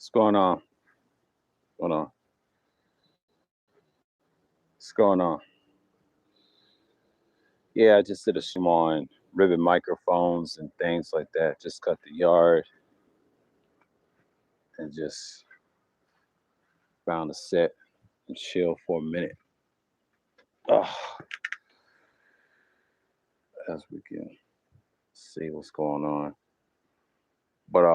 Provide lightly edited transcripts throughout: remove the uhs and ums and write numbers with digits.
What's going on? Going on? What's going on? Yeah, I just did a stream on ribbon microphones and things like that. Just cut the yard and just found a set and chill for a minute. Oh, as we can see what's going on. But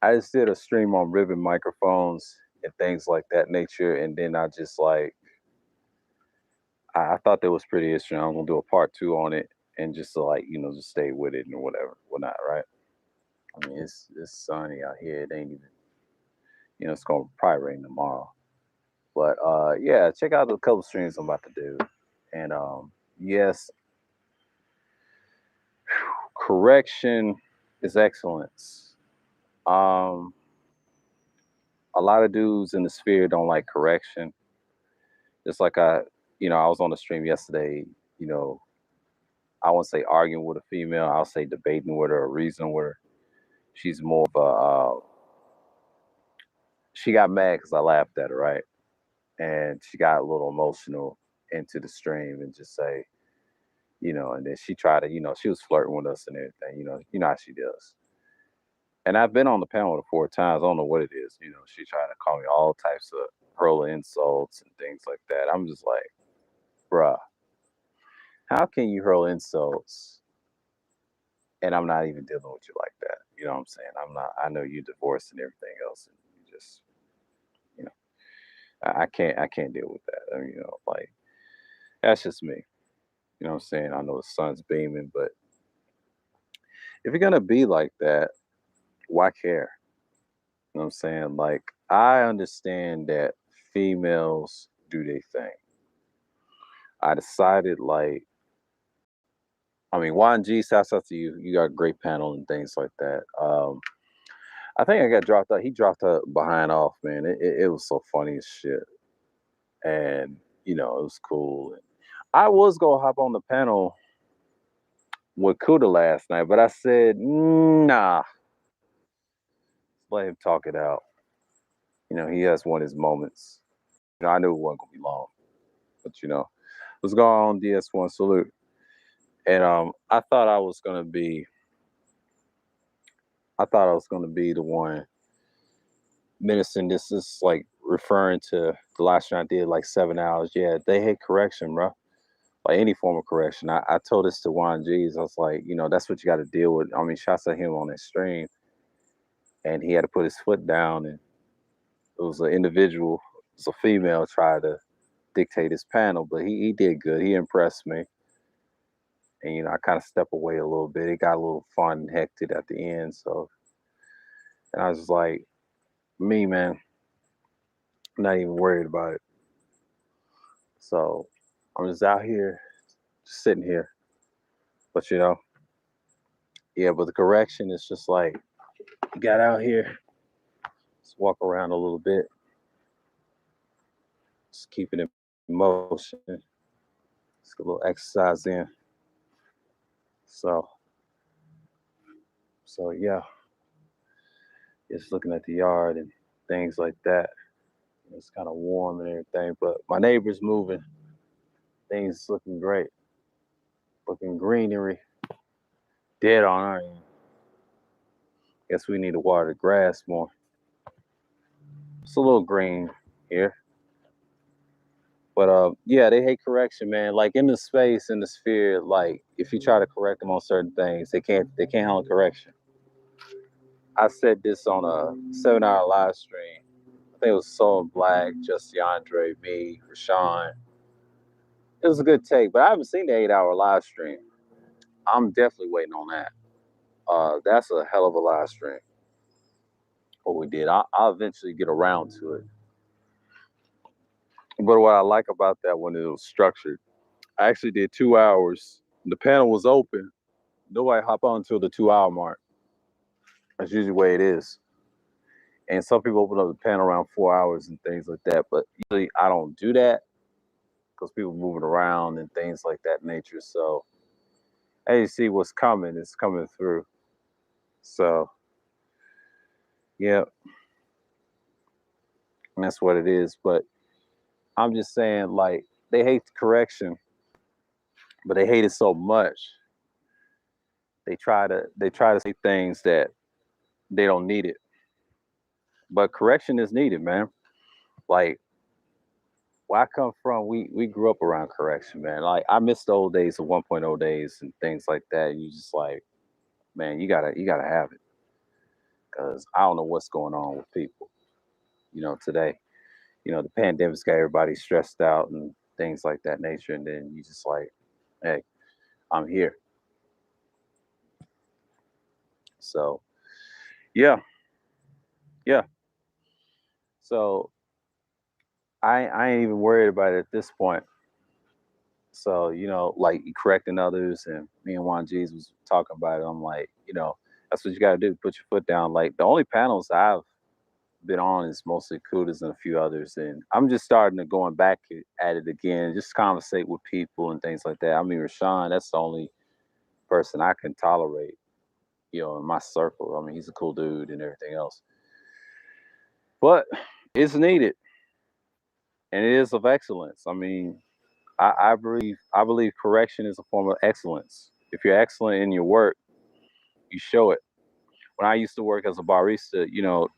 I just did a stream on ribbon microphones and things like that nature, and then I just like I thought that was pretty interesting. I'm gonna do a part two on it and just to like just stay with it and whatever, whatnot, right? I mean, it's sunny out here. It ain't even it's gonna probably rain tomorrow. But yeah, check out the couple streams I'm about to do. And yes, correction is excellence. Um, a lot of dudes in the sphere don't like correction. Just like I was on the stream yesterday. You know, I won't say arguing with a female. I'll say debating with her or reasoning with her. She's more of a. She got mad because I laughed at her, right? And she got a little emotional into the stream and just say, and then she tried to, she was flirting with us and everything, you know how she does. And I've been on the panel with her 4 times. I don't know what it is. She tried to call me all types of hurling insults and things like that. I'm just like, bruh, how can you hurl insults and I'm not even dealing with you like that? You know what I'm saying? I'm not, I know you're divorced and everything else. And you just, you know, I can't deal with that. I mean, like, that's just me. You know what I'm saying? I know the sun's beaming, but if you're gonna be like that, why care? You know what I'm saying? Like, I understand that females do their thing. I decided, like, I mean, Juan G, shouts out to you. You got a great panel and things like that. I think I got dropped out. He dropped out behind off, man. It was so funny as shit. And, it was cool. And I was going to hop on the panel with Kuda last night, but I said, nah, let him talk it out. He has one of his moments. I knew it wasn't going to be long, but, what's going on, DS1 salute. And I thought I was gonna be the one menacing. This is like referring to the last stream I did, like 7 hours. Yeah, they hate correction, bro. Like any form of correction. I told this to Juan G's. I was like, that's what you got to deal with. I mean, shots at him on that stream, and he had to put his foot down, and it was an individual, it was a female, tried to dictate his panel, but he did good. He impressed me. And I kind of stepped away a little bit. It got a little fun and hectic at the end. So, and I was just like, me, man, I'm not even worried about it. So I'm just out here, just sitting here. But yeah, but the correction is just like, you got out here, just walk around a little bit, just keep it in motion, just a little exercise in. So, yeah, just looking at the yard and things like that. It's kind of warm and everything, but my neighbor's moving. Things looking great, looking greenery. Dead on, aren't you? Guess we need to water the grass more. It's a little green here. But yeah, they hate correction, man. Like in the space, in the sphere, like if you try to correct them on certain things, they can't handle correction. I said this on a 7 hour live stream. I think it was Soul Black, Just DeAndre, me, Rashawn. It was a good take, but I haven't seen the 8 hour live stream. I'm definitely waiting on that. That's a hell of a live stream. What we did, I'll eventually get around to it. But what I like about that one is it was structured. I actually did 2 hours. The panel was open. Nobody hop on until the 2 hour mark. That's usually the way it is. And some people open up the panel around 4 hours and things like that. But usually I don't do that because people moving around and things like that nature. So as you see what's coming, it's coming through. So Yeah, and that's what it is. But I'm just saying, like, they hate correction, but they hate it so much they try to say things that they don't need it. But correction is needed, man. Like where I come from, we grew up around correction, man. Like I miss the old days of 1.0 days and things like that. And you just like, man, you gotta have it because I don't know what's going on with people, today. The pandemic's got everybody stressed out and things like that nature. And then you just like, hey, I'm here. So yeah, yeah. So I ain't even worried about it at this point. So, like correcting others and me and Juan G's was talking about it. I'm like, that's what you gotta do. Put your foot down. Like the only panels I've been on is mostly Kudas and a few others. And I'm just starting to going back at it again, just conversate with people and things like that. I mean, Rashawn, that's the only person I can tolerate, in my circle. I mean, he's a cool dude and everything else. But it's needed and it is of excellence. I mean, I believe correction is a form of excellence. If you're excellent in your work, you show it. When I used to work as a barista,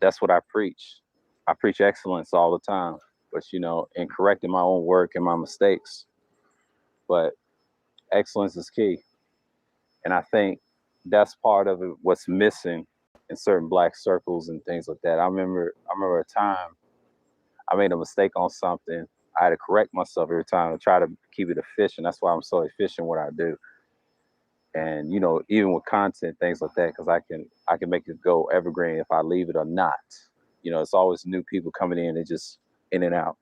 that's what I preach. I preach excellence all the time, but in correcting my own work and my mistakes. But excellence is key, and I think that's part of it. What's missing in certain black circles and things like that. I remember a time I made a mistake on something. I had to correct myself every time and try to keep it efficient. That's why I'm so efficient what I do. And even with content, things like that, because I can make it go evergreen if I leave it or not. It's always new people coming in and just in and out,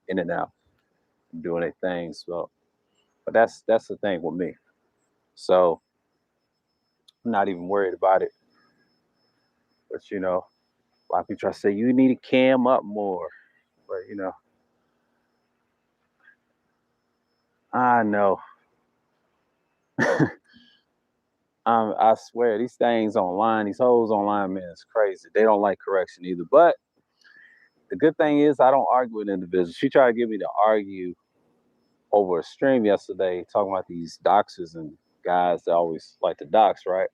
doing their things. So, but that's the thing with me. So I'm not even worried about it. But a lot of people try to say you need to cam up more. But I know. I swear these things online, these hoes online, man, it's crazy. They don't like correction either. But the good thing is I don't argue with individuals. She tried to get me to argue over a stream yesterday, talking about these doxers and guys that always like to dox, right?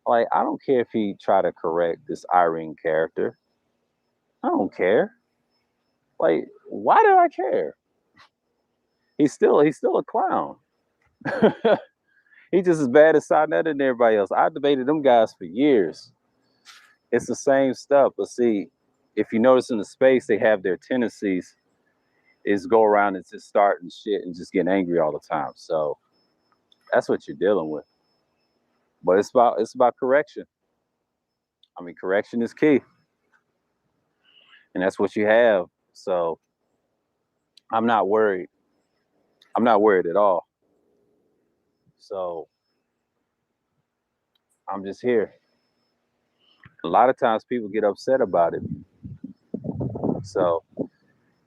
Like, I don't care if he try to correct this Irene character. I don't care. Like, why do I care? He's still a clown. He's just as bad as Sonnet and everybody else. I debated them guys for years. It's the same stuff. But see, if you notice in the space, they have their tendencies is go around and just starting shit and just getting angry all the time. So that's what you're dealing with. But it's about correction. I mean, correction is key, and that's what you have. So I'm not worried. I'm not worried at all. So I'm just here. A lot of times people get upset about it. So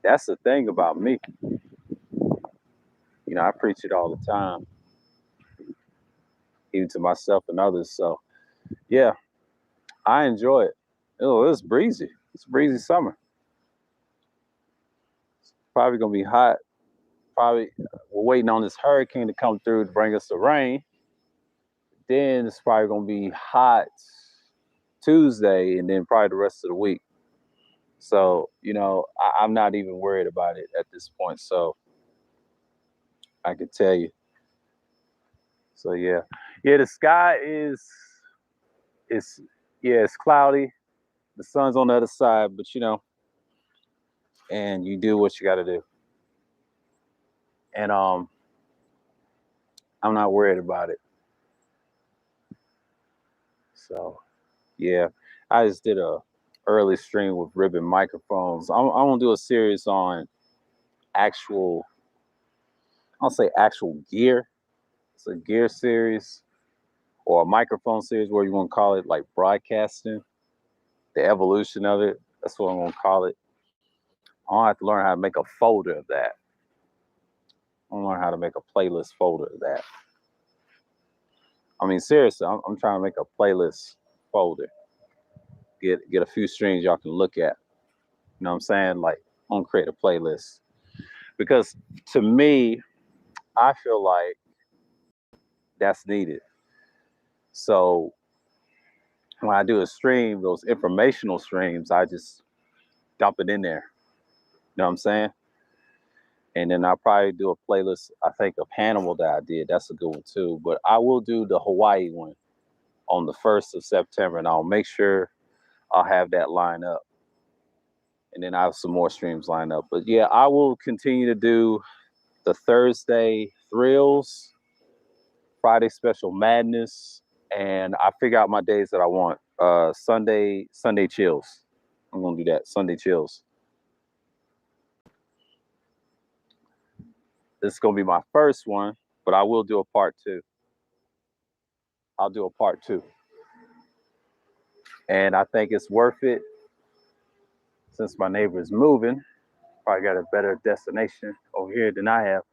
that's the thing about me. I preach it all the time, even to myself and others. So yeah, I enjoy it. Oh, it's breezy. It's a breezy summer. It's probably gonna be hot. Probably we're waiting on this hurricane to come through to bring us the rain. Then it's probably gonna be hot Tuesday, and then probably the rest of the week. So I'm not even worried about it at this point. So I can tell you. So yeah, yeah. The sky is yeah, it's cloudy. The sun's on the other side, but and you do what you got to do. And I'm not worried about it. So yeah, I just did a early stream with ribbon microphones. I'm gonna do a series on actual, I'll say actual gear. It's a gear series or a microphone series, where you want to call it, like broadcasting, the evolution of it. That's what I'm gonna call it. I have to learn how to make a folder of that. I want to learn how to make a playlist folder of that. I mean, seriously, I'm trying to make a playlist folder. get a few streams y'all can look at. You know what I'm saying? Like, I'm gonna create a playlist because to me, I feel like that's needed. So when I do a stream, those informational streams, I just dump it in there. You know what I'm saying? And then I'll probably do a playlist, I think, of Hannibal that I did. That's a good one too. But I will do the Hawaii one on the 1st of September, and I'll make sure I'll have that line up. And then I have some more streams lined up. But yeah, I will continue to do the Thursday thrills, Friday special madness, and I figure out my days that I want. Sunday chills. I'm gonna do that. Sunday chills. This is gonna be my first one, but I will do a part 2. I'll do a part 2. And I think it's worth it since my neighbor is moving. Probably got a better destination over here than I have.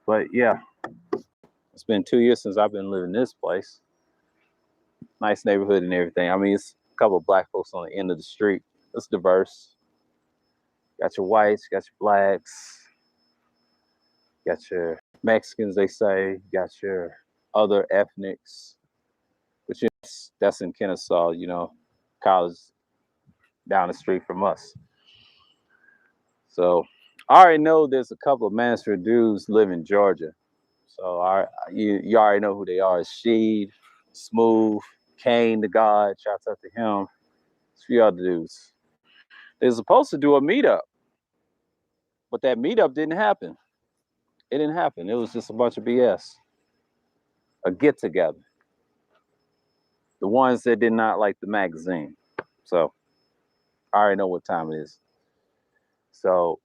But yeah, it's been 2 years since I've been living in this place. Nice neighborhood and everything. I mean, it's a couple of black folks on the end of the street. It's diverse. Got your whites, got your blacks, got your Mexicans, they say, got your other ethnics. But yes, that's in Kennesaw, you know, college down the street from us. So I already know there's a couple of Mansfield dudes live in Georgia. So you already know who they are. Sheed, Smooth, Kane the God, shouts out to him. A few other dudes. They're supposed to do a meetup, but that meetup didn't happen. It didn't happen. It was just a bunch of BS. A get together. The ones that did not like the magazine. So I already know what time it is. So,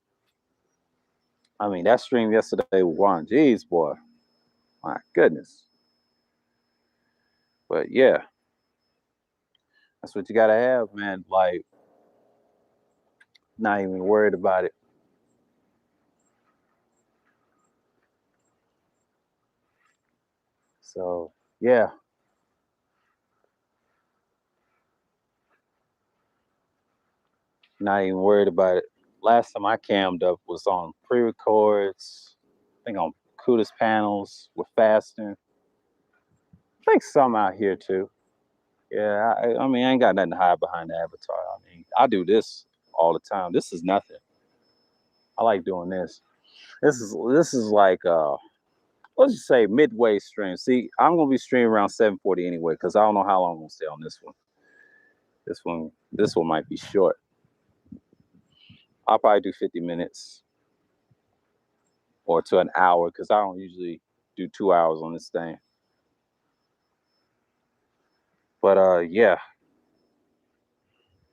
I mean, that stream yesterday with Juan G's, boy, my goodness. But yeah, that's what you gotta have, man. Like, not even worried about it. So yeah, not even worried about it. Last time I cammed up was on pre-records, I think on Kudas panels with fasting. I think some out here too. Yeah, I mean, I ain't got nothing to hide behind the avatar. I mean, I do this all the time. This is nothing. I like doing this. This is like let's just say midway stream. See, I'm gonna be streaming around 7:40 anyway, because I don't know how long I'm gonna stay on this one. This one might be short. I'll probably do 50 minutes or to an hour, because I don't usually do 2 hours on this thing. But yeah.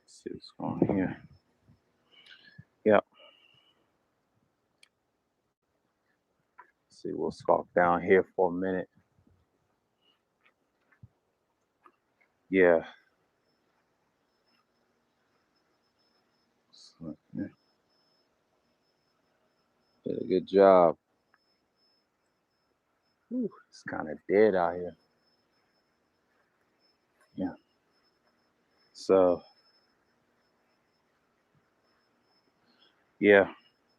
Let's see what's going on here. Yep. Let's see, we'll stalk down here for a minute. Yeah. Did a good job. Ooh, it's kind of dead out here. Yeah. So yeah,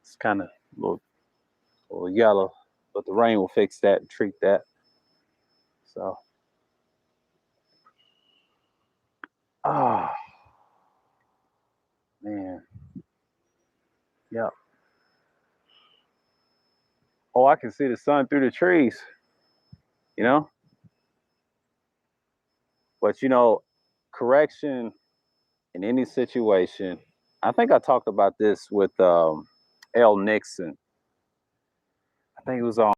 it's kind of a little yellow, but the rain will fix that and treat that. So man. Yep. Oh, I can see the sun through the trees, you know? But you know, correction in any situation, I think I talked about this with L. Nixon. I think it was on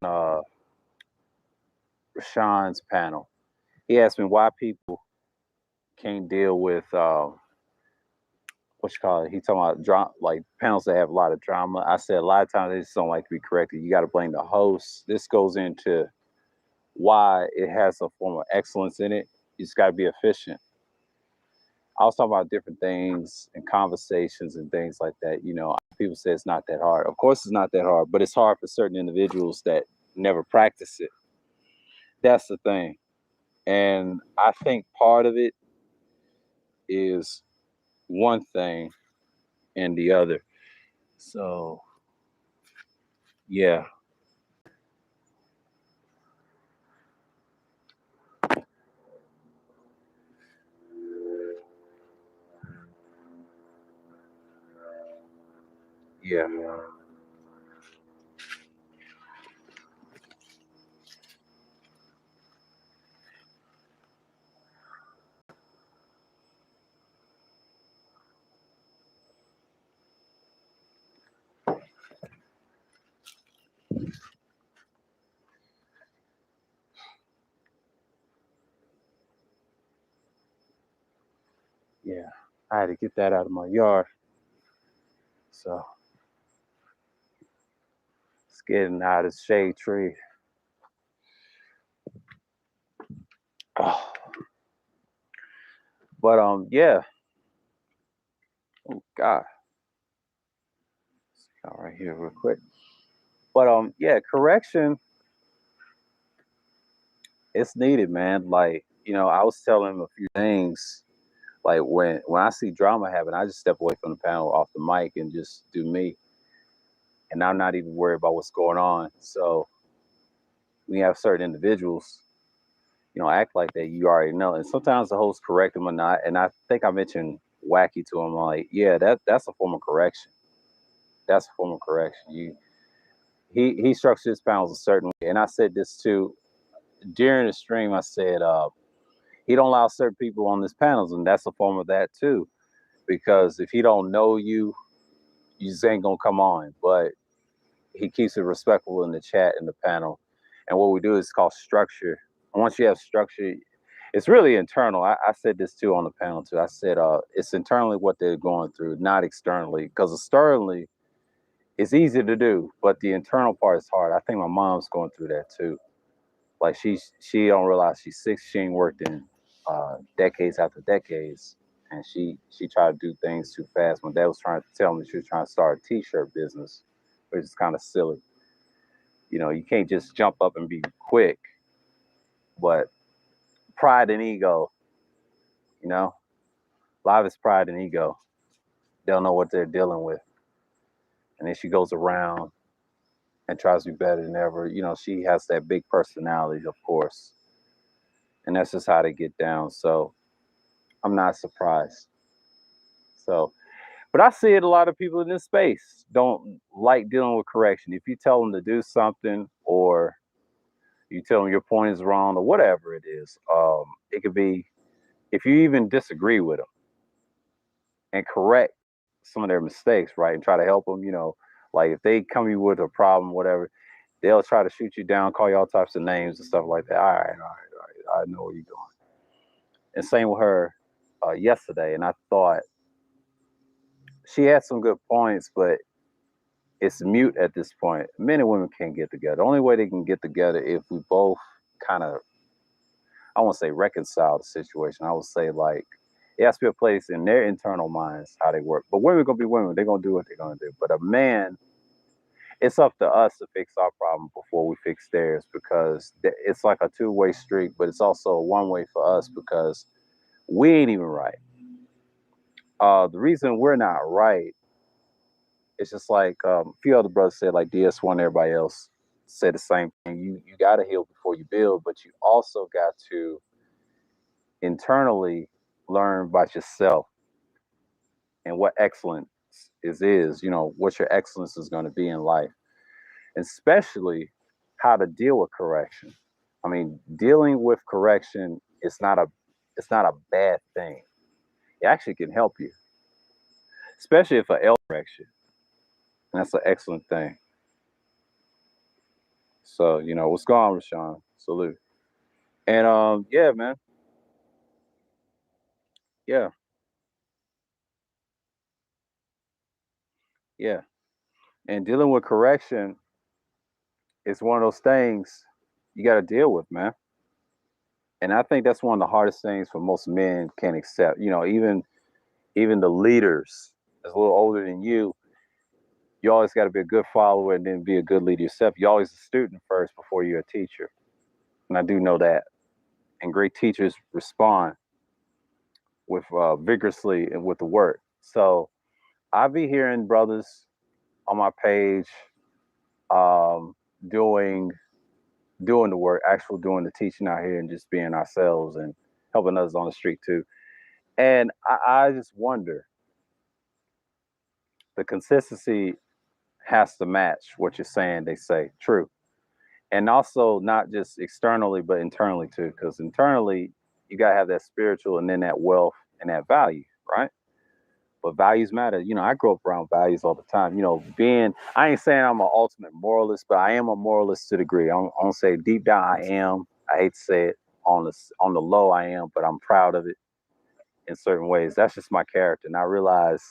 Rashawn's panel. He asked me why people can't deal with what you call it. He talking about drama, like panels that have a lot of drama. I said a lot of times they just don't like to be corrected. You got to blame the host. This goes into why it has a form of excellence in it. You just got to be efficient. I was talking about different things and conversations and things like that. You know, people say it's not that hard. Of course, it's not that hard, but it's hard for certain individuals that never practice it. That's the thing. And I think part of it is one thing and the other. So yeah, yeah, yeah. I had to get that out of my yard. So it's getting out of the shade tree. Oh, but yeah. Oh God. All right, here real quick. But yeah, correction it's needed, man. Like, I was telling him a few things. Like when I see drama happen, I just step away from the panel off the mic and just do me. And I'm not even worried about what's going on. So when you have certain individuals, act like that, you already know. And sometimes the host correct them or not. And I think I mentioned wacky to him, like, yeah, that's a form of correction. That's a form of correction. He structures his panels a certain way. And I said this too during the stream. I said, he don't allow certain people on his panels, and that's a form of that too. Because if he don't know you, you just ain't gonna come on. But he keeps it respectful in the chat in the panel. And what we do is called structure. And once you have structure, it's really internal. I said this too on the panel too. I said it's internally what they're going through, not externally. Because externally, it's easy to do, but the internal part is hard. I think my mom's going through that too. Like she don't realize she's 6. She ain't worked in decades after decades, and she tried to do things too fast. My dad was trying to tell me she was trying to start a T-shirt business, which is kind of silly. You can't just jump up and be quick, but pride and ego, you know, a lot of it's pride and ego. They don't know what they're dealing with, and then she goes around and tries to be better than ever. She has that big personality, of course, and that's just how they get down. So I'm not surprised. So, but I see it. A lot of people in this space don't like dealing with correction. If you tell them to do something, or you tell them your point is wrong, or whatever it is, it could be if you even disagree with them and correct some of their mistakes, right, and try to help them. Like if they come you with a problem, whatever, they'll try to shoot you down, call you all types of names and stuff like that. All right, all right, I know where you're going. And same with her yesterday, and I thought she had some good points, but it's mute at this point. Men and women can't get together. The only way they can get together if we both kind of, I won't say reconcile the situation. I would say like it has to be a place in their internal minds how they work. But women gonna be women. They're gonna do what they're gonna do. But a man, it's up to us to fix our problem before we fix theirs, because it's like a two-way street, but it's also a one-way for us because we ain't even right. The reason we're not right, it's just like a few other brothers said, like DS1, everybody else said the same thing. You got to heal before you build, but you also got to internally learn about yourself and what excellence is. What your excellence is going to be in life, and especially how to deal with correction. I mean, dealing with correction is not a bad thing. It actually can help you, especially if an L correction. And that's an excellent thing. So, what's going on, Rashawn? Salute. And yeah, man. Yeah, yeah. And dealing with correction is one of those things you got to deal with, man. And I think that's one of the hardest things for most men can accept. Even the leaders that's a little older than you always got to be a good follower and then be a good leader yourself. You're always a student first before you're a teacher. And I do know that. And great teachers respond. with vigorously and with the work. So I be hearing brothers on my page um, doing doing the work, actual doing the teaching out here, and just being ourselves and helping others on the street too. And I just wonder, the consistency has to match what you're saying. They say true, and also not just externally but internally too, because internally you gotta have that spiritual and then that wealth and that value, right? But values matter. I grew up around values all the time. Being, I ain't saying I'm an ultimate moralist, but I am a moralist to a degree. I'm gonna say deep down I am. I hate to say it, on the low I am, but I'm proud of it in certain ways. That's just my character. And I realize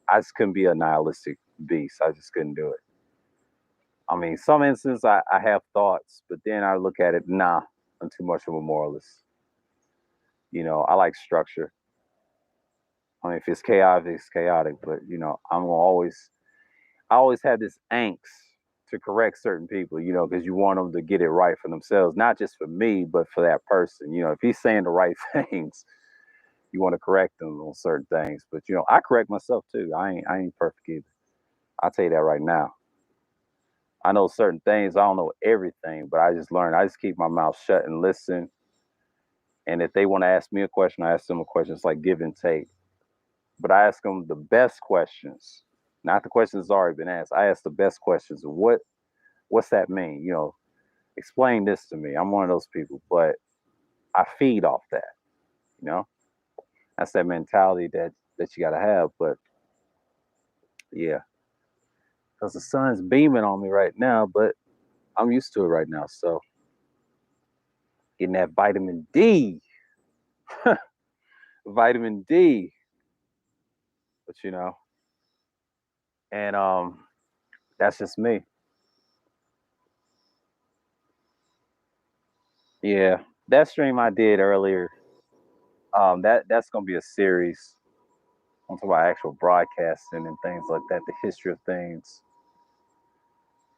I just couldn't be a nihilistic beast. I just couldn't do it. I mean, some instances I have thoughts, but then I look at it, nah, I'm too much of a moralist. I like structure. I mean, if it's chaotic, it's chaotic. But I always had this angst to correct certain people. Because you want them to get it right for themselves, not just for me, but for that person. If he's saying the right things, you want to correct them on certain things. But I correct myself too. I ain't perfect either. I'll tell you that right now. I know certain things. I don't know everything, but I just learn. I just keep my mouth shut and listen. And if they want to ask me a question, I ask them a question. It's like give and take. But I ask them the best questions, not the questions that's already been asked. I ask the best questions. What's that mean? Explain this to me. I'm one of those people, but I feed off that. You know, that's that mentality that you got to have. But yeah, because the sun's beaming on me right now, but I'm used to it right now. So getting that vitamin D, vitamin D. But and that's just me. Yeah, that stream I did earlier. That's gonna be a series. I'm talking about actual broadcasting and things like that, the history of things,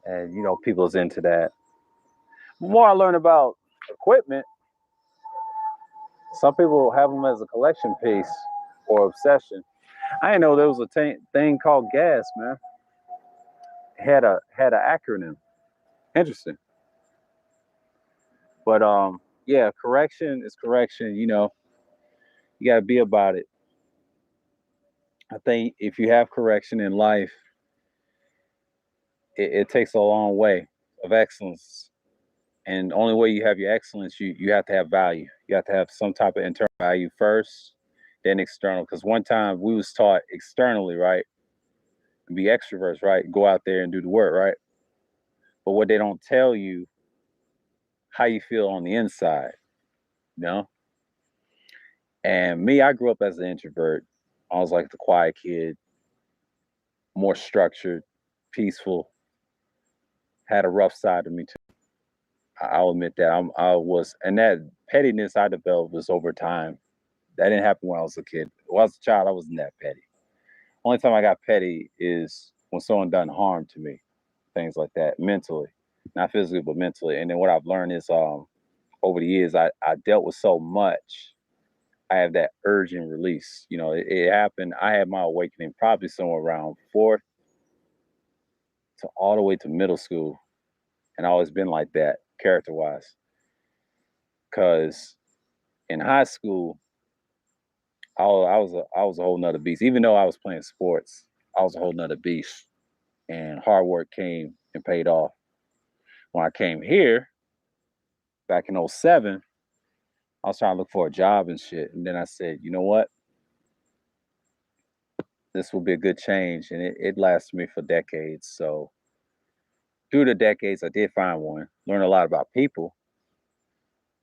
and people's into that. The more I learn about equipment, some people have them as a collection piece or obsession. I didn't know there was a thing called gas, man. Had an acronym. Interesting, but yeah, correction is correction. You got to be about it. I think if you have correction in life, it takes a long way of excellence. And the only way you have your excellence, you have to have value. You have to have some type of internal value first, then external. Because one time we was taught externally, right, to be extroverts, right, go out there and do the work, right. But what they don't tell you, how you feel on the inside, you know. And me, I grew up as an introvert. I was like the quiet kid, more structured, peaceful. Had a rough side to me too. I'll admit that I was, and that pettiness I developed was over time. That didn't happen when I was a kid. When I was a child, I wasn't that petty. Only time I got petty is when someone done harm to me, things like that, mentally, not physically, but mentally. And then what I've learned is, over the years, I dealt with so much. I have that urgent release. It happened. I had my awakening probably somewhere around fourth to all the way to middle school, and I always been like that character wise. Because in high school, I was a whole nother beast. Even though I was playing sports, I was a whole nother beast. And hard work came and paid off. When I came here back in '07, I was trying to look for a job and shit. And then I said, you know what? This will be a good change. And it lasted me for decades. So through the decades, I did find one, learn a lot about people.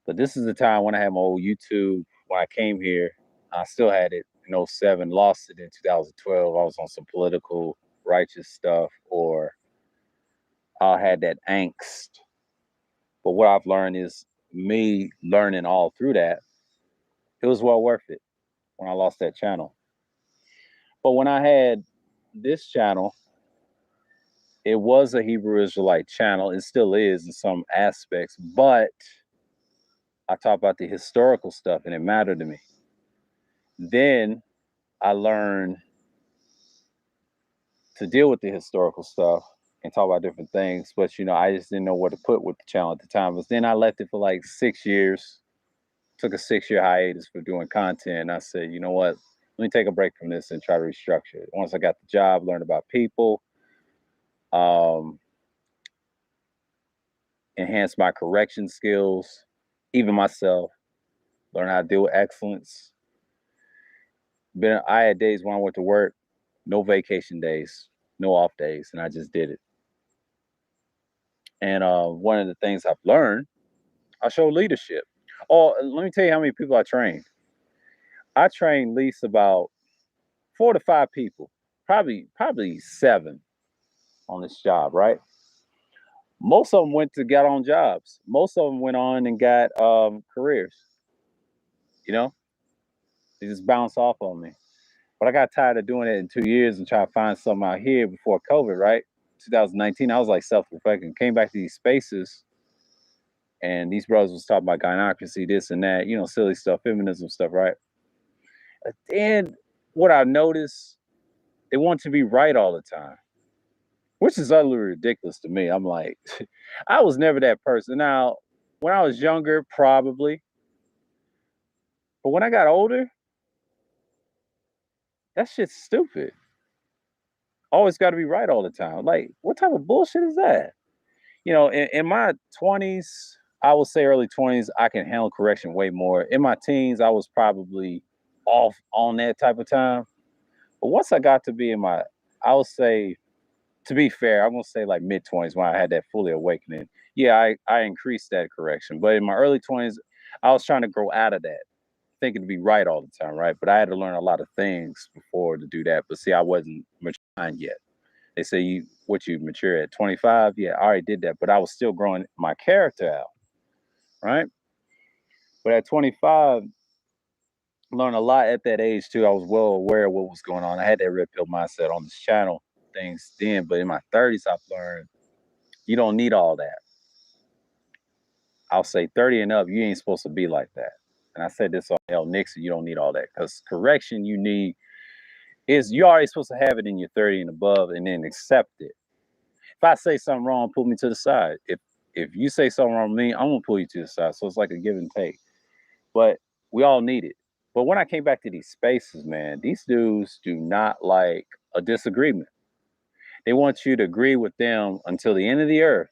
But this is the time when I had my old YouTube. When I came here, I still had it in '07, lost it in 2012. I was on some political righteous stuff, or I had that angst. But what I've learned is me learning all through that, it was well worth it when I lost that channel. But when I had this channel, it was a Hebrew Israelite channel. It still is in some aspects, but I talk about the historical stuff and it mattered to me. Then I learned to deal with the historical stuff and talk about different things. But I just didn't know where to put with the channel at the time. But then I left it for like 6 years, took a 6 year hiatus for doing content. And I said, you know what? Let me take a break from this and try to restructure it. Once I got the job, learned about people, um, enhance my correction skills, even myself, learn how to deal with excellence. I had days when I went to work, no vacation days, no off days, and I just did it. And one of the things I've learned, I show leadership. Oh, let me tell you how many people I trained. I trained at least about 4 to 5 people, probably 7 on this job, right? Most of them went to get on jobs. Most of them went on and got careers. You know, they just bounced off on me. But I got tired of doing it in 2 years and try to find something out here before COVID, right? 2019, I was like self-reflecting, came back to these spaces, and these brothers was talking about gynocracy, this and that, silly stuff, feminism stuff, right? And what I noticed, they want to be right all the time, which is utterly ridiculous to me. I'm like, I was never that person. Now, when I was younger, probably, but when I got older, that shit's stupid. Always got to be right all the time. Like, what type of bullshit is that? In my 20s, I would say early 20s, I can handle correction way more. In my teens, I was probably off on that type of time. But once I got to be I would say, to be fair, I'm gonna say like mid 20s when I had that fully awakening. Yeah, I increased that correction. But in my early 20s, I was trying to grow out of that, thinking to be right all the time, right? But I had to learn a lot of things before to do that. But see, I wasn't matured yet. They say you mature at 25. Yeah, I already did that, but I was still growing my character out, right? But at 25, learned a lot at that age too. I was well aware of what was going on. I had that red pill mindset on this channel things then, but in my 30s, I've learned you don't need all that. I'll say 30 and up, you ain't supposed to be like that. And I said this on L Nixon, you don't need all that because correction you need is you're already supposed to have it in your 30 and above and then accept it. If I say something wrong, pull me to the side. If you say something wrong with me, I'm gonna pull you to the side. So it's like a give and take. But we all need it. But when I came back to these spaces, man, these dudes do not like a disagreement. They want you to agree with them until the end of the earth.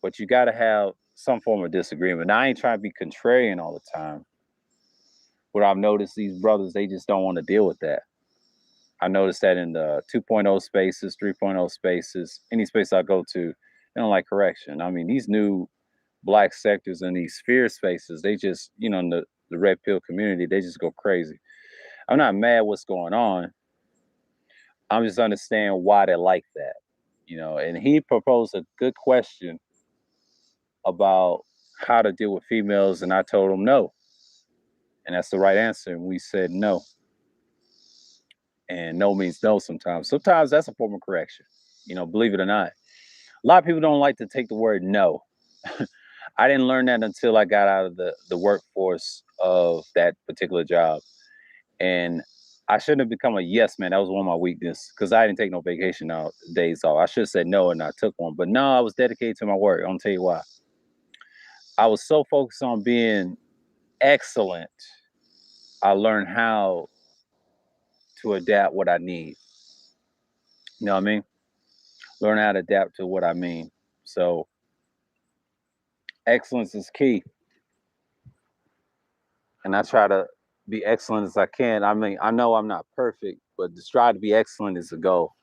But you gotta have some form of disagreement. Now I ain't trying to be contrarian all the time. But I've noticed these brothers, they just don't want to deal with that. I noticed that in the 2.0 spaces, 3.0 spaces, any space I go to, they don't like correction. I mean, these new black sectors in these sphere spaces, they just, in the red pill community, they just go crazy. I'm not mad what's going on. I'm just understand why they like that, and he proposed a good question about how to deal with females, and I told him no. And that's the right answer. And we said no. And no means no sometimes. Sometimes that's a form of correction, believe it or not. A lot of people don't like to take the word no. I didn't learn that until I got out of the workforce of that particular job. And I shouldn't have become a yes man. That was one of my weaknesses because I didn't take no vacation days off. I should have said no and I took one. But no, I was dedicated to my work. I'm gonna tell you why. I was so focused on being excellent. I learned how to adapt what I need. You know what I mean? Learn how to adapt to what I mean. So excellence is key. And I try to be excellent as I can. I mean, I know I'm not perfect, but to try to be excellent is a goal.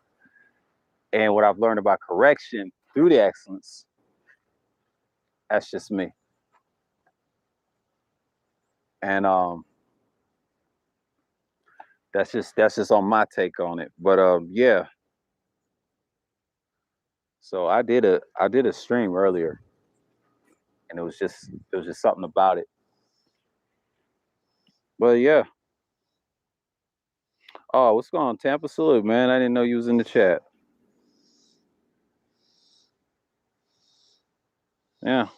And what I've learned about correction through the excellence, that's just me. And that's just on my take on it. But yeah. So I did a stream earlier and it was just something about it. But yeah. Oh, what's going on, Tampa? Salute, man. I didn't know you was in the chat. Yeah.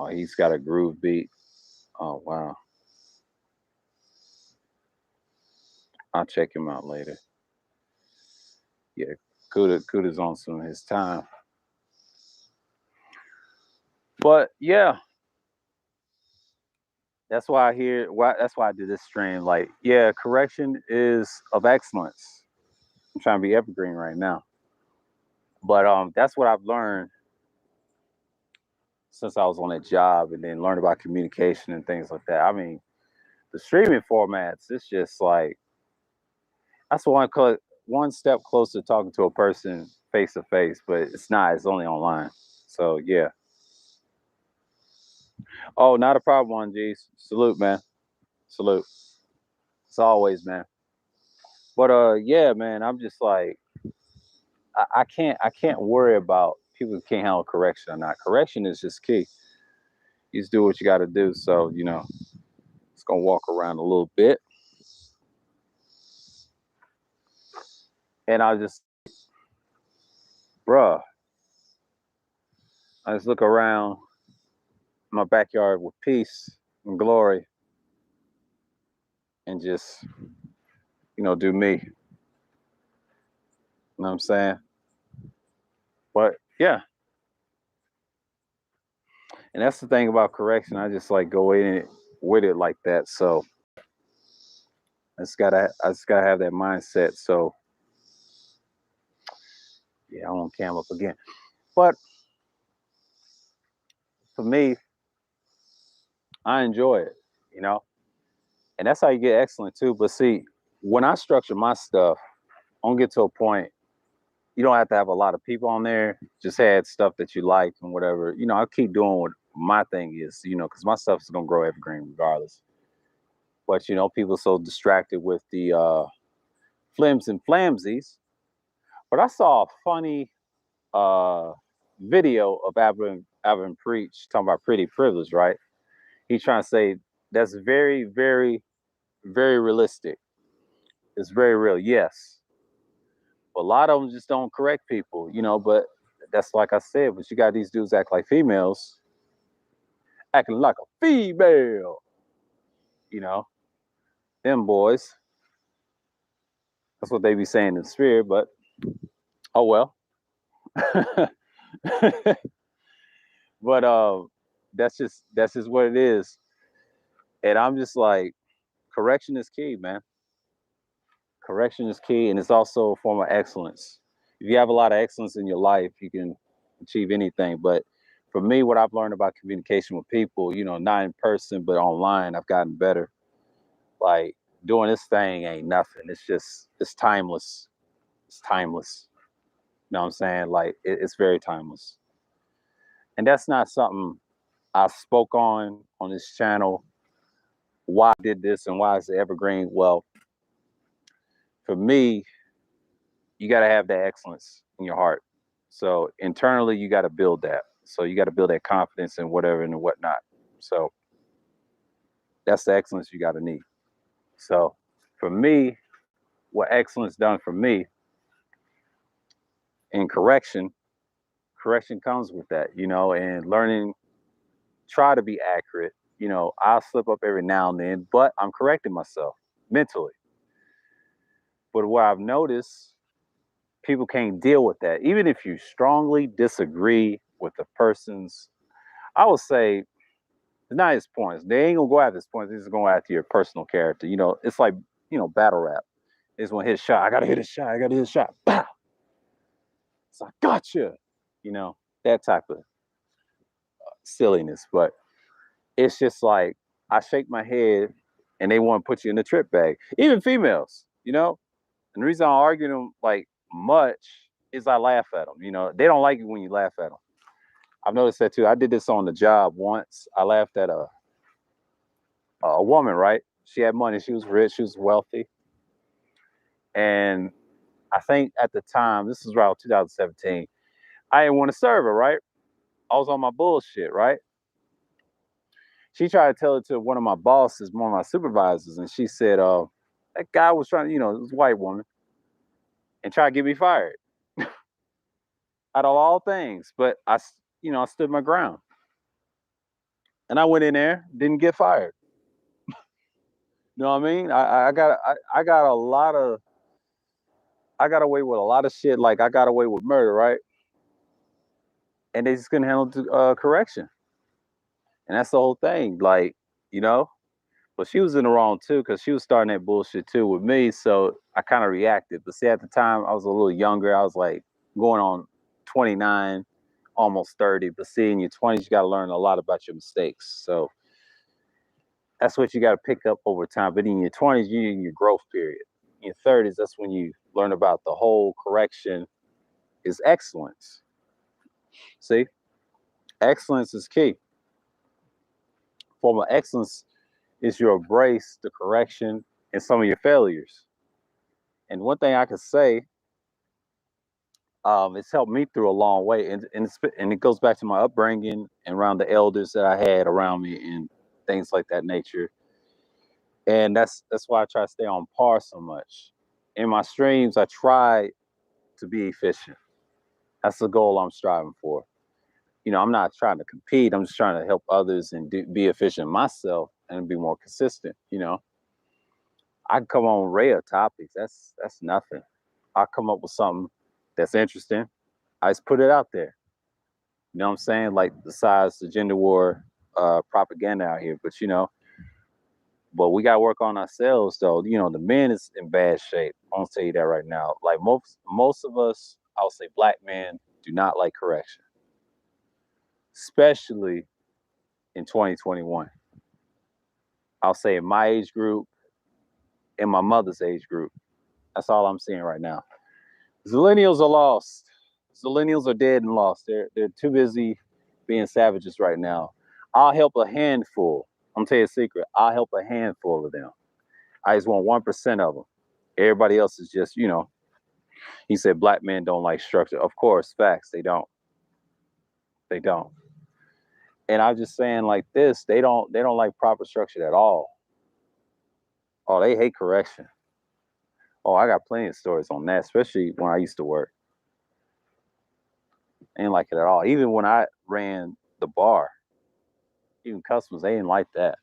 Oh, he's got a groove beat. Oh wow. I'll check him out later. Yeah, Kuda's on some of his time. But yeah, that's why I hear why that's why I did this stream. Like, yeah, correction is of excellence. I'm trying to be evergreen right now. But that's what I've learned since I was on that job and then learned about communication and things like that. I mean, the streaming formats, it's just like that's one step closer to talking to a person face to face, but it's not, it's only online. So yeah. Oh, not a problem, one G's. Salute, man. Salute. As always, man. But yeah, man, I'm just like I can't worry about people who can't handle correction or not. Correction is just key. You just do what you gotta do. So, it's gonna walk around a little bit. And bruh, I just look around my backyard with peace and glory and just, do me. You know what I'm saying? But yeah, and that's the thing about correction. I just like go in it with it like that. So I just gotta have that mindset. So yeah, I won't cam up again. But for me, I enjoy it, you know, and that's how you get excellent too. But see, when I structure my stuff, I don't get to a point. You don't have to have a lot of people on there. Just add stuff that you like and whatever. I'll keep doing what my thing is, because my stuff is gonna grow evergreen regardless. But people so distracted with the flims and flamsies. But I saw a funny uh video of Avin Preach talking about pretty privilege, right? He's trying to say that's very, very, very realistic. It's very real, yes. But a lot of them just don't correct people, but that's like I said, but you got these dudes act like females, acting like a female, you know, them boys. That's what they be saying in the spirit, but oh well. But that's just what it is. And I'm just like, correction is key, man. Correction is key, and it's also a form of excellence. If you have a lot of excellence in your life, you can achieve anything. But for me, what I've learned about communication with people, not in person but online, I've gotten better. Like doing this thing ain't nothing. It's timeless. It's timeless. You know what I'm saying? Like it's very timeless. And that's not something I spoke on this channel. Why I did this and why is it evergreen? Well, for me, you got to have that excellence in your heart. So internally, you got to build that. So you got to build that confidence and whatever and whatnot. So that's the excellence you got to need. So for me, what excellence done for me in correction comes with that, and learning, try to be accurate. I'll slip up every now and then, but I'm correcting myself mentally. But what I've noticed, people can't deal with that. Even if you strongly disagree with the person's, I would say, it's not his points. They ain't gonna go after his points. They're just going after your personal character. It's like, battle rap. It's when hit a shot. I gotta hit a shot. I gotta hit a shot. Pow! It's like, gotcha. That type of silliness. But it's just like, I shake my head and they want to put you in the trip bag. Even females. And the reason I argue them like much is I laugh at them. They don't like it when you laugh at them. I've noticed that too. I did this on the job once. I laughed at a woman, right? She had money. She was rich. She was wealthy. And I think at the time, this was around 2017, I didn't want to serve her, right? I was on my bullshit, right? She tried to tell it to one of my bosses, one of my supervisors, and she said, that guy was trying to, it was a white woman, and try to get me fired out of all things. But I stood my ground. and I went in there, didn't get fired. You know what I mean? I got a lot of I got away with a lot of shit. Like I got away with murder, right? And they just couldn't handle correction, and that's the whole thing. Like you know, but she was in the wrong too because she was starting that bullshit too with me. So I kind of reacted. But see, at the time I was a little younger. I was like going on 29, almost 30. But see, in your 20s, you got to learn a lot about your mistakes. So that's what you got to pick up over time. But in your 20s, you're in your growth period. In your 30s, that's when you learn about the whole correction is excellence. See, excellence is key. Form of excellence is you embrace the correction and some of your failures. And one thing I could say, it's helped me through a long way, and it goes back to my upbringing and around the elders that I had around me and things like that nature. And that's why I try to stay on par so much. In my streams, I try to be efficient. That's the goal I'm striving for. You know, I'm not trying to compete. I'm just trying to help others and be efficient myself and be more consistent. You know, I can come on rare topics. That's nothing. I come up with something that's interesting. I just put it out there. You know what I'm saying? Like besides the gender war propaganda out here, but you know, but we got to work on ourselves though. You know, the men is in bad shape. I'll tell you that right now. Like most of us, I'll say black men do not like correction, especially in 2021. I'll say in my age group, in my mother's age group. That's all I'm seeing right now. Zillennials are lost. Zillennials are dead and lost. They're too busy being savages right now. I'll help a handful. I'm gonna tell you a secret. I'll help a handful of them. I just want 1% of them. Everybody else is just, you know. He said black men don't like structure. Of course, facts. They don't. They don't. And I'm just saying like this. They don't like proper structure at all. Oh, they hate correction. Oh, I got plenty of stories on that, especially when I used to work. I ain't like it at all. Even when I ran the bar, even customers, they didn't like that.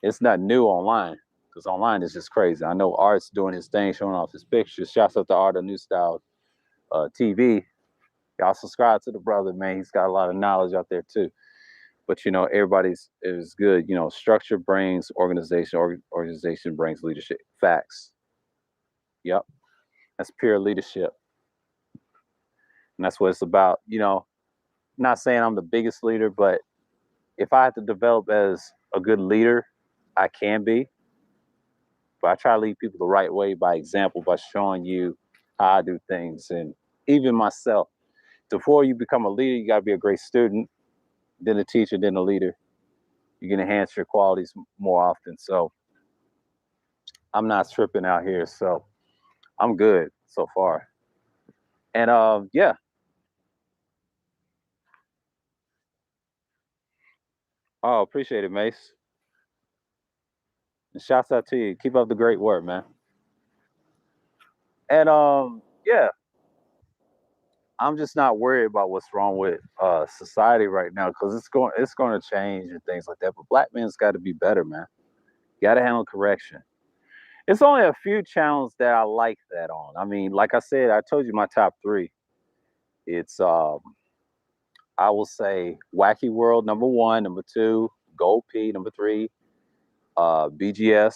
It's not new online because online is just crazy. I know Art's doing his thing, showing off his pictures. Shouts out to Art of New Style TV. Y'all subscribe to the brother, man. He's got a lot of knowledge out there too. But you know, everybody's is good. You know, structure brings organization. Organization brings leadership. Facts. Yep, that's pure leadership, and that's what it's about. You know, not saying I'm the biggest leader, but if I have to develop as a good leader, I can be. But I try to lead people the right way by example, by showing you how I do things, and even myself. Before you become a leader, you got to be a great student, then a teacher, then a leader. You can enhance your qualities more often. So I'm not tripping out here. So I'm good so far. And yeah. Oh, appreciate it, Mace. And shouts out to you. Keep up the great work, man. And yeah, I'm just not worried about what's wrong with society right now because it's going to change and things like that. But black men's got to be better, man. You got to handle correction. It's only a few channels that I like that on. I mean, like I said, I told you my top three. It's I will say Wacky World number one, number two, Gold P number three, BGS,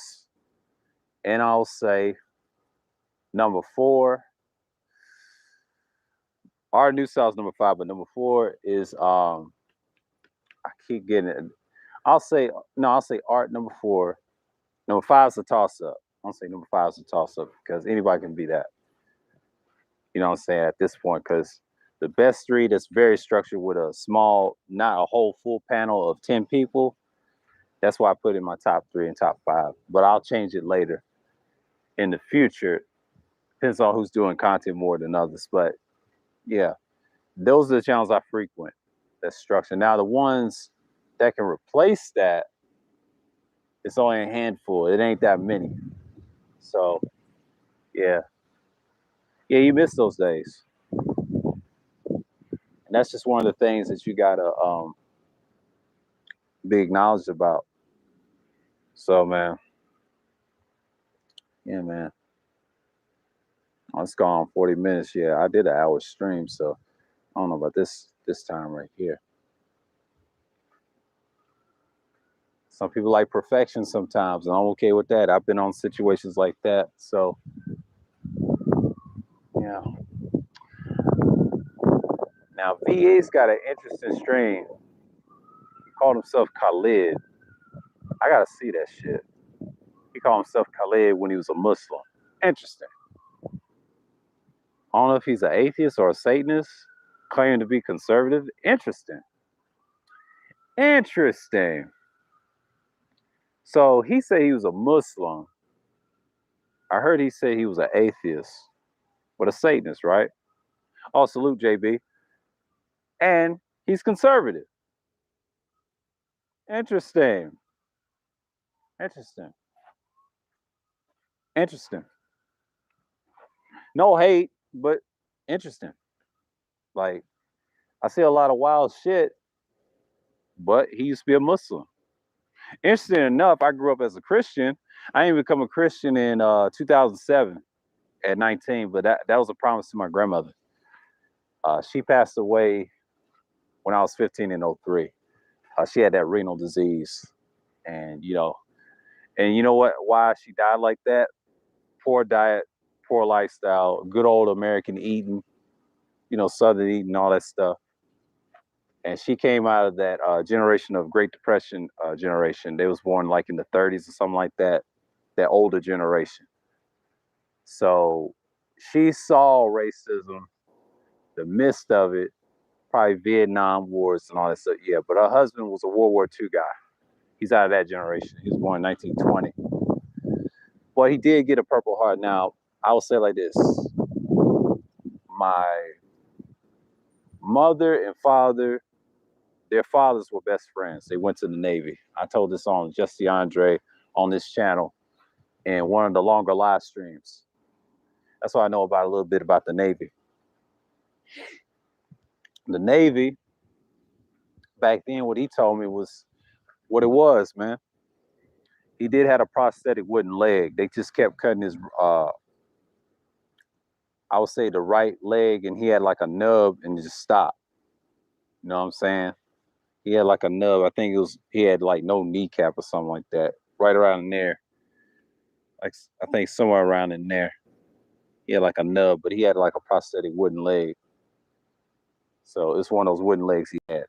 and I'll say number four. Our new style's number five, but number four is I keep getting it. I'll say no. I'll say art number four. Number five is a toss up. I'll say number five is a toss up because anybody can be that. You know what I'm saying at this point because the best three that's very structured with a small, not a whole full panel of 10 people. That's why I put in my top three and top five. But I'll change it later in the future. Depends on who's doing content more than others. But yeah, those are the channels I frequent. That's structured. Now the ones that can replace that, it's only a handful. It ain't that many. So yeah, yeah, you miss those days, and that's just one of the things that you gotta be acknowledged about. So, man, yeah, man. It's gone 40 minutes. Yeah, I did an hour stream, so I don't know about this time right here. Some people like perfection sometimes, and I'm okay with that. I've been on situations like that. So, yeah. Now, VA's got an interesting stream. He called himself Khalid. I gotta see that shit. He called himself Khalid when he was a Muslim. Interesting. I don't know if he's an atheist or a Satanist, claiming to be conservative. Interesting. Interesting. So he said he was a Muslim. I heard he said he was an atheist, but a Satanist, right? Oh, salute JB. And he's conservative. Interesting. Interesting. Interesting. No hate, but interesting. Like, I see a lot of wild shit, but he used to be a Muslim. Interesting enough, I grew up as a Christian. I didn't become a Christian in 2007 at 19, but that was a promise to my grandmother. She passed away when I was 15 in '03. She had that renal disease, and you know what? Why she died like that? Poor diet, poor lifestyle, good old American eating, Southern eating, all that stuff. And she came out of that generation of Great Depression generation. They was born like in the 30s or something like that. That older generation. So she saw racism, the midst of it, probably Vietnam Wars and all that stuff. Yeah, but her husband was a World War II guy. He's out of that generation. He was born in 1920. But he did get a Purple Heart. Now, I will say like this. My mother and father, their fathers were best friends. They went to the Navy. I told this on Just DeAndre on this channel in one of the longer live streams. That's why I know about a little bit about the Navy. The Navy, back then, what he told me was what it was, man. He did have a prosthetic wooden leg. They just kept cutting his, I would say the right leg, and he had like a nub and it just stopped. You know what I'm saying? He had like a nub. I think he had like no kneecap or something like that. Right around in there. Like I think somewhere around in there. He had like a nub, but he had like a prosthetic wooden leg. So it's one of those wooden legs he had.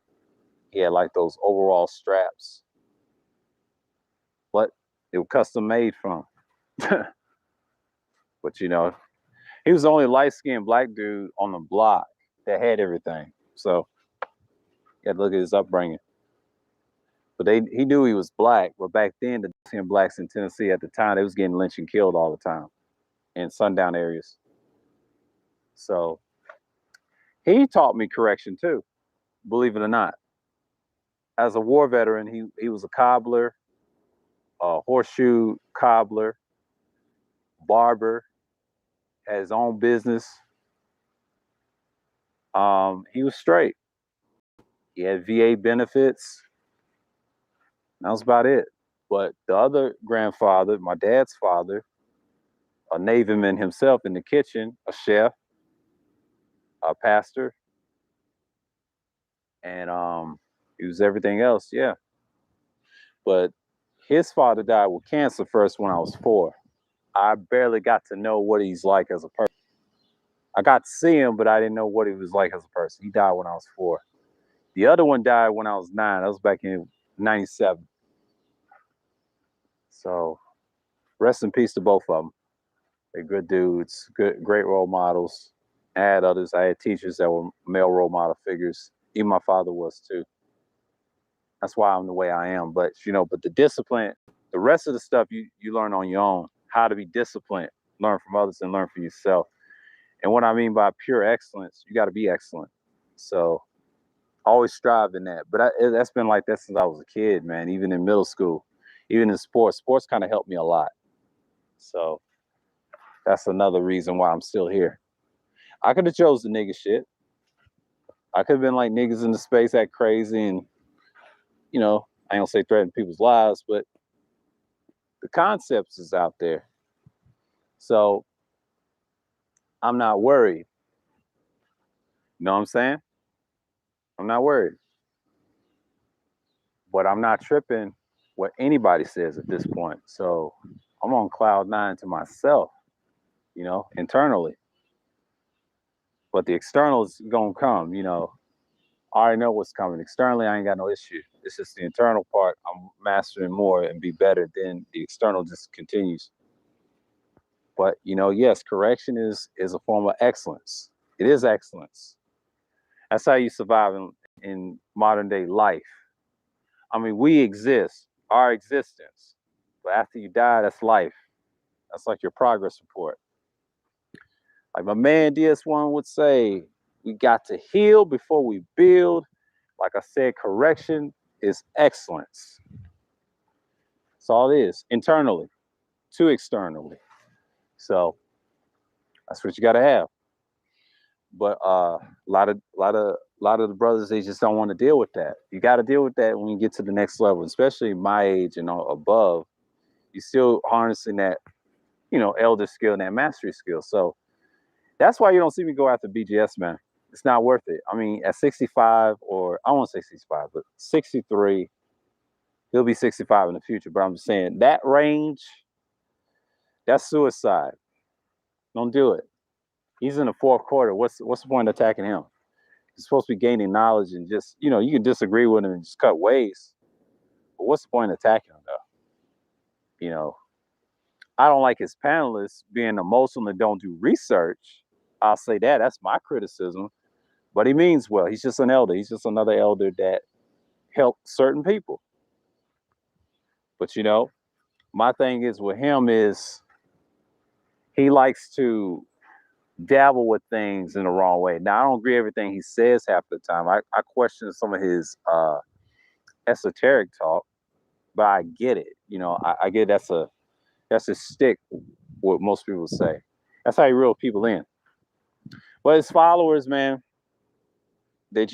He had like those overall straps. But it was custom made from. But he was the only light-skinned black dude on the block that had everything. So you had to look at his upbringing. But he knew he was black. But back then, the 10 blacks in Tennessee at the time, they was getting lynched and killed all the time in sundown areas. So he taught me correction too, believe it or not. As a war veteran, he was a cobbler, a horseshoe cobbler, barber, had his own business. He was straight. He had VA benefits. That was about it. But the other grandfather, my dad's father, a Navyman himself in the kitchen, a chef, a pastor, and he was everything else, yeah. But his father died with cancer first when I was 4. I barely got to know what he's like as a person. I got to see him, but I didn't know what he was like as a person. He died when I was 4. The other one died when I was 9. That was back in '97. So rest in peace to both of them. They're good dudes, great role models. I had others. I had teachers that were male role model figures. Even my father was too. That's why I'm the way I am. But but the discipline, the rest of the stuff you learn on your own. How to be disciplined, learn from others, and learn for yourself. And what I mean by pure excellence, you got to be excellent. So always strive in that. But that's been like that since I was a kid, man. Even in middle school, even in sports. Sports kind of helped me a lot. So that's another reason why I'm still here. I could have chose the nigga shit. I could have been like niggas in the space act crazy and I ain't gonna say threaten people's lives, but the concepts is out there. So I'm not worried. You know what I'm saying? I'm not worried. But I'm not tripping what anybody says at this point. So I'm on cloud nine to myself, internally. But the externals gonna come, I already know what's coming. Externally, I ain't got no issue. It's just the internal part I'm mastering more and be better. Then the external just continues. But yes, correction is a form of excellence. It is excellence. That's how you survive in modern day life. I mean, we exist, our existence. But after you die, that's life. That's like your progress report. Like my man DS1 would say, we got to heal before we build. Like I said, correction is excellence. That's all it is, internally to externally. So that's what you got to have. But a lot of the brothers, they just don't want to deal with that. You got to deal with that when you get to the next level, especially my age and above. You're still harnessing that, elder skill and that mastery skill. So that's why you don't see me go after BGS, man. It's not worth it. I mean, at 65, or I won't say 65, but 63, he'll be 65 in the future. But I'm just saying that range, that's suicide. Don't do it. He's in the fourth quarter. What's the point of attacking him? He's supposed to be gaining knowledge and just, you can disagree with him and just cut ways. But what's the point of attacking him, though? I don't like his panelists being emotional and don't do research. I'll say that. That's my criticism. But he means well. He's just an elder. He's just another elder that helped certain people. But, my thing is with him is he likes to dabble with things in the wrong way. Now, I don't agree with everything he says half the time. I question some of his esoteric talk, but I get it. I get that's a stick, what most people say. That's how you reel people in. But his followers, man, they're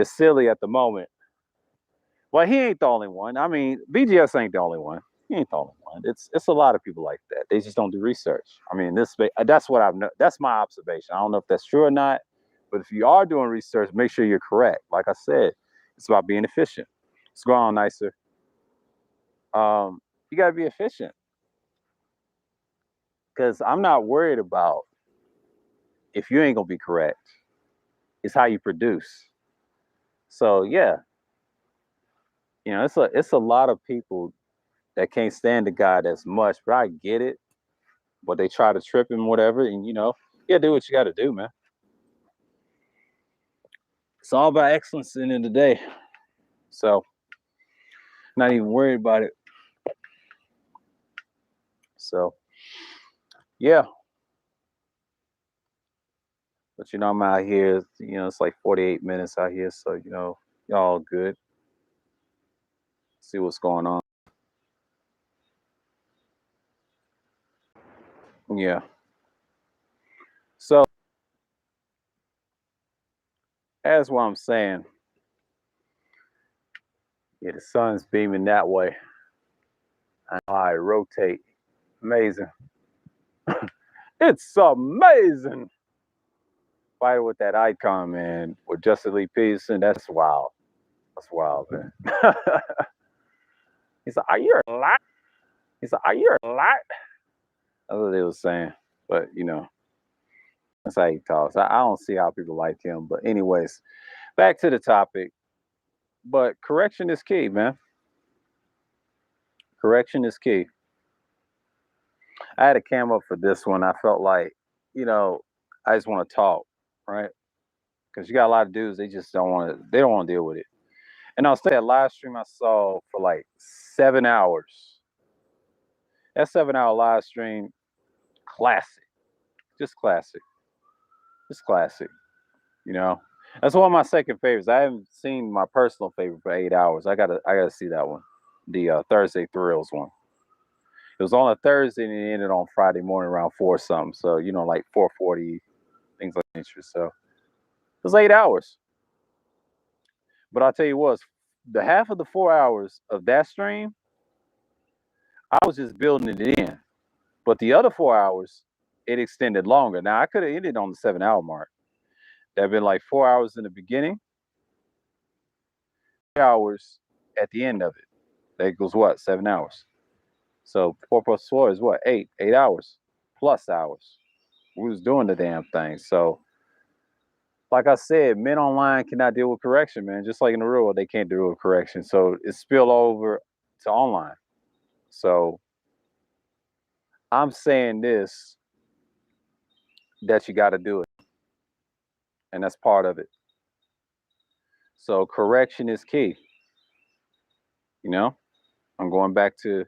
silly at the moment. Well, he ain't the only one. I mean, BGS ain't the only one. He ain't the only one. It's a lot of people like that. They just don't do research. I mean, that's what that's my observation. I don't know if that's true or not, but if you are doing research, make sure you're correct. Like I said, it's about being efficient. It's going on nicer. You gotta be efficient. Because I'm not worried about if you ain't gonna be correct. It's how you produce. So yeah, it's a lot of people that can't stand the guy as much, but I get it. But they try to trip him, whatever, and do what you got to do, man. It's all about excellence in the end of the day. So, not even worried about it. So, yeah. But I'm out here. It's like 48 minutes out here, so y'all good. See what's going on. Yeah. So, as what I'm saying, yeah, the sun's beaming that way. And I rotate. Amazing. It's amazing. Fight with that icon, man, with Justin Lee Peterson. That's wild. That's wild, man. He's like, "Are you a lot?" He's like, "Are you a lot?" That's what they was saying. But that's how he talks. I don't see how people like him. But anyways, back to the topic. But correction is key, man. Correction is key. I had a cam up for this one. I felt like, I just want to talk, right? Because you got a lot of dudes, they just don't want to. They don't want to deal with it. And I'll say that live stream I saw for like 7 hours. That 7 hour live stream, classic. Just classic. Just classic. That's one of my second favorites. I haven't seen my personal favorite for 8 hours. I gotta see that one. The Thursday Thrills one. It was on a Thursday and it ended on Friday morning around 4 something. So, like 4:40, things like that. So it was 8 hours. But I'll tell you what, The half of the 4 hours of that stream, I was just building it in. But the other 4 hours, it extended longer. Now I could have ended on the 7 hour mark. That'd been like 4 hours in the beginning, 3 hours at the end of it. That equals what? 7 hours. So 4 plus 4 is what? 8. 8 hours plus hours. We was doing the damn thing. So like I said, men online cannot deal with correction, man. Just like in the real world, they can't deal with correction. So it's spill over to online. So I'm saying this, that you got to do it, and that's part of it. So correction is key. You know, I'm going back to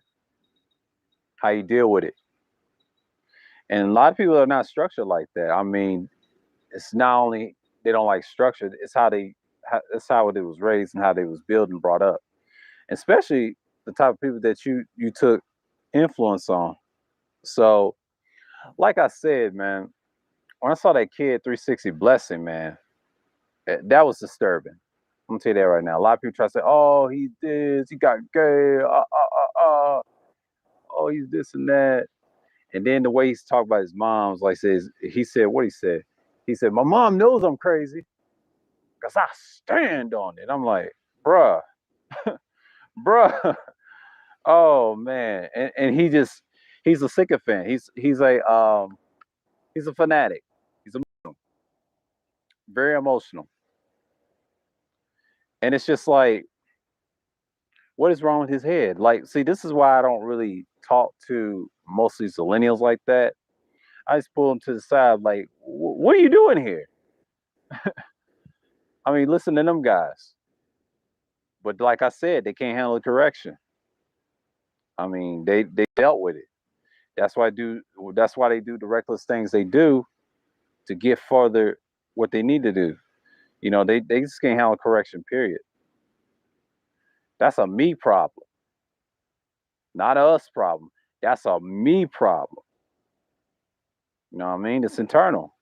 how you deal with it. And a lot of people are not structured like that. I mean, it's not only they don't like structure, it's it's how it was raised and how they was built and brought up. Especially the type of people that you took influence on. So, like I said, man, when I saw that kid 360 blessing, man, that was disturbing. I'm gonna tell you that right now. A lot of people try to say, "Oh, he this, he got gay, oh, he's this and that," and then the way he's talking about his mom's, like says he said what he said. He said, "My mom knows I'm crazy, cause I stand on it." I'm like, bruh, bruh. Oh man, and he's a sycophant. He's a fanatic. He's very emotional, and it's just like, what is wrong with his head? Like, see, this is why I don't really talk to most of these millennials like that. I just pull them to the side, like, what are you doing here? I mean, listen to them guys. But like I said, they can't handle the correction. I mean, they dealt with it. That's why I do. That's why they do the reckless things they do to get further what they need to do. You know, they just can't handle correction. Period. That's a me problem, not a us problem. That's a me problem. You know what I mean? It's internal.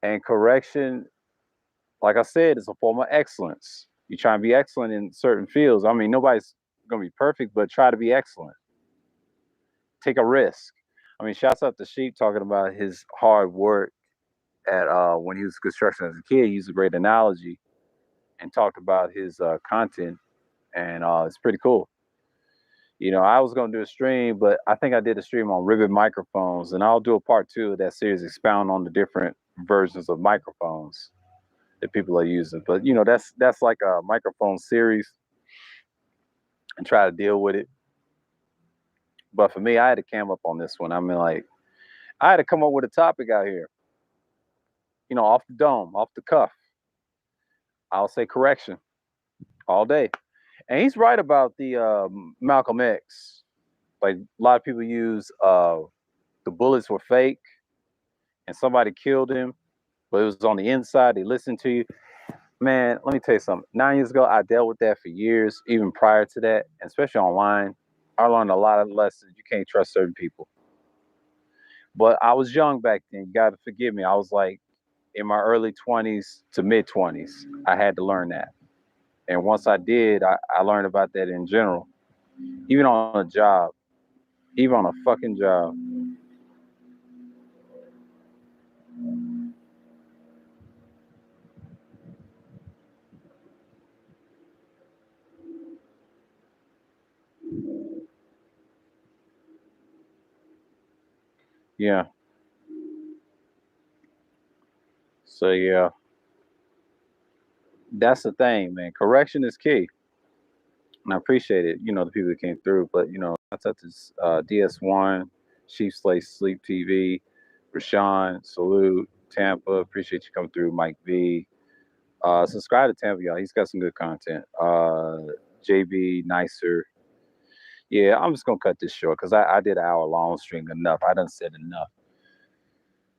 And correction, like I said, is a form of excellence. You try and be excellent in certain fields. I mean, nobody's gonna be perfect, but try to be excellent. Take a risk. I mean, shouts out to Sheep talking about his hard work at when he was construction as a kid. He used a great analogy and talked about his content, and it's pretty cool. You know, I was gonna do a stream, but I think I did a stream on ribbon microphones, and I'll do a part two of that series, expound on the different versions of microphones that people are using. But you know, that's like a microphone series, and try to deal with it. But for me, I had to cam up on this one. I mean, like, I had to come up with a topic out here. You know, off the dome, off the cuff. I'll say correction all day. And he's right about the Malcolm X. Like a lot of people use the bullets were fake and somebody killed him, but it was on the inside. They listened to you. Man, let me tell you something. 9 years ago, I dealt with that for years, even prior to that, and especially online. I learned a lot of lessons. You can't trust certain people. But I was young back then. You got to forgive me. I was like in my early 20s to mid 20s. I had to learn that. And once I did, I learned about that in general, even on a job, even on a fucking job. Yeah. So yeah, that's the thing, man. Correction is key, and I appreciate it. You know, the people that came through, but you know, I thought this DS1, Chief Slay Sleep TV, Rashawn, salute, Tampa. Appreciate you coming through, Mike V. Subscribe to Tampa, y'all. He's got some good content. JB, nicer. Yeah, I'm just gonna cut this short because I did an hour long stream enough. I done said enough.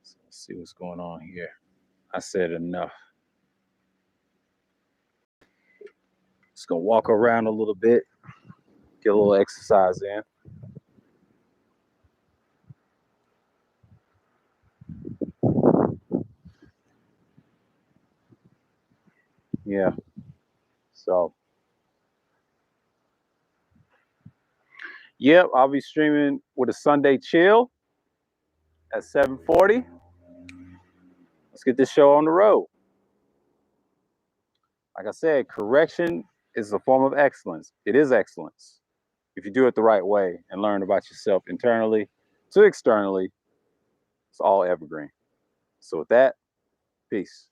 So let's see what's going on here. I said enough. Just gonna walk around a little bit, get a little exercise in. Yeah. So, yep, I'll be streaming with a Sunday chill at 7:40. Let's get this show on the road. Like I said, correction is a form of excellence. It is excellence if you do it the right way and learn about yourself internally to externally. It's all evergreen. So with that, peace.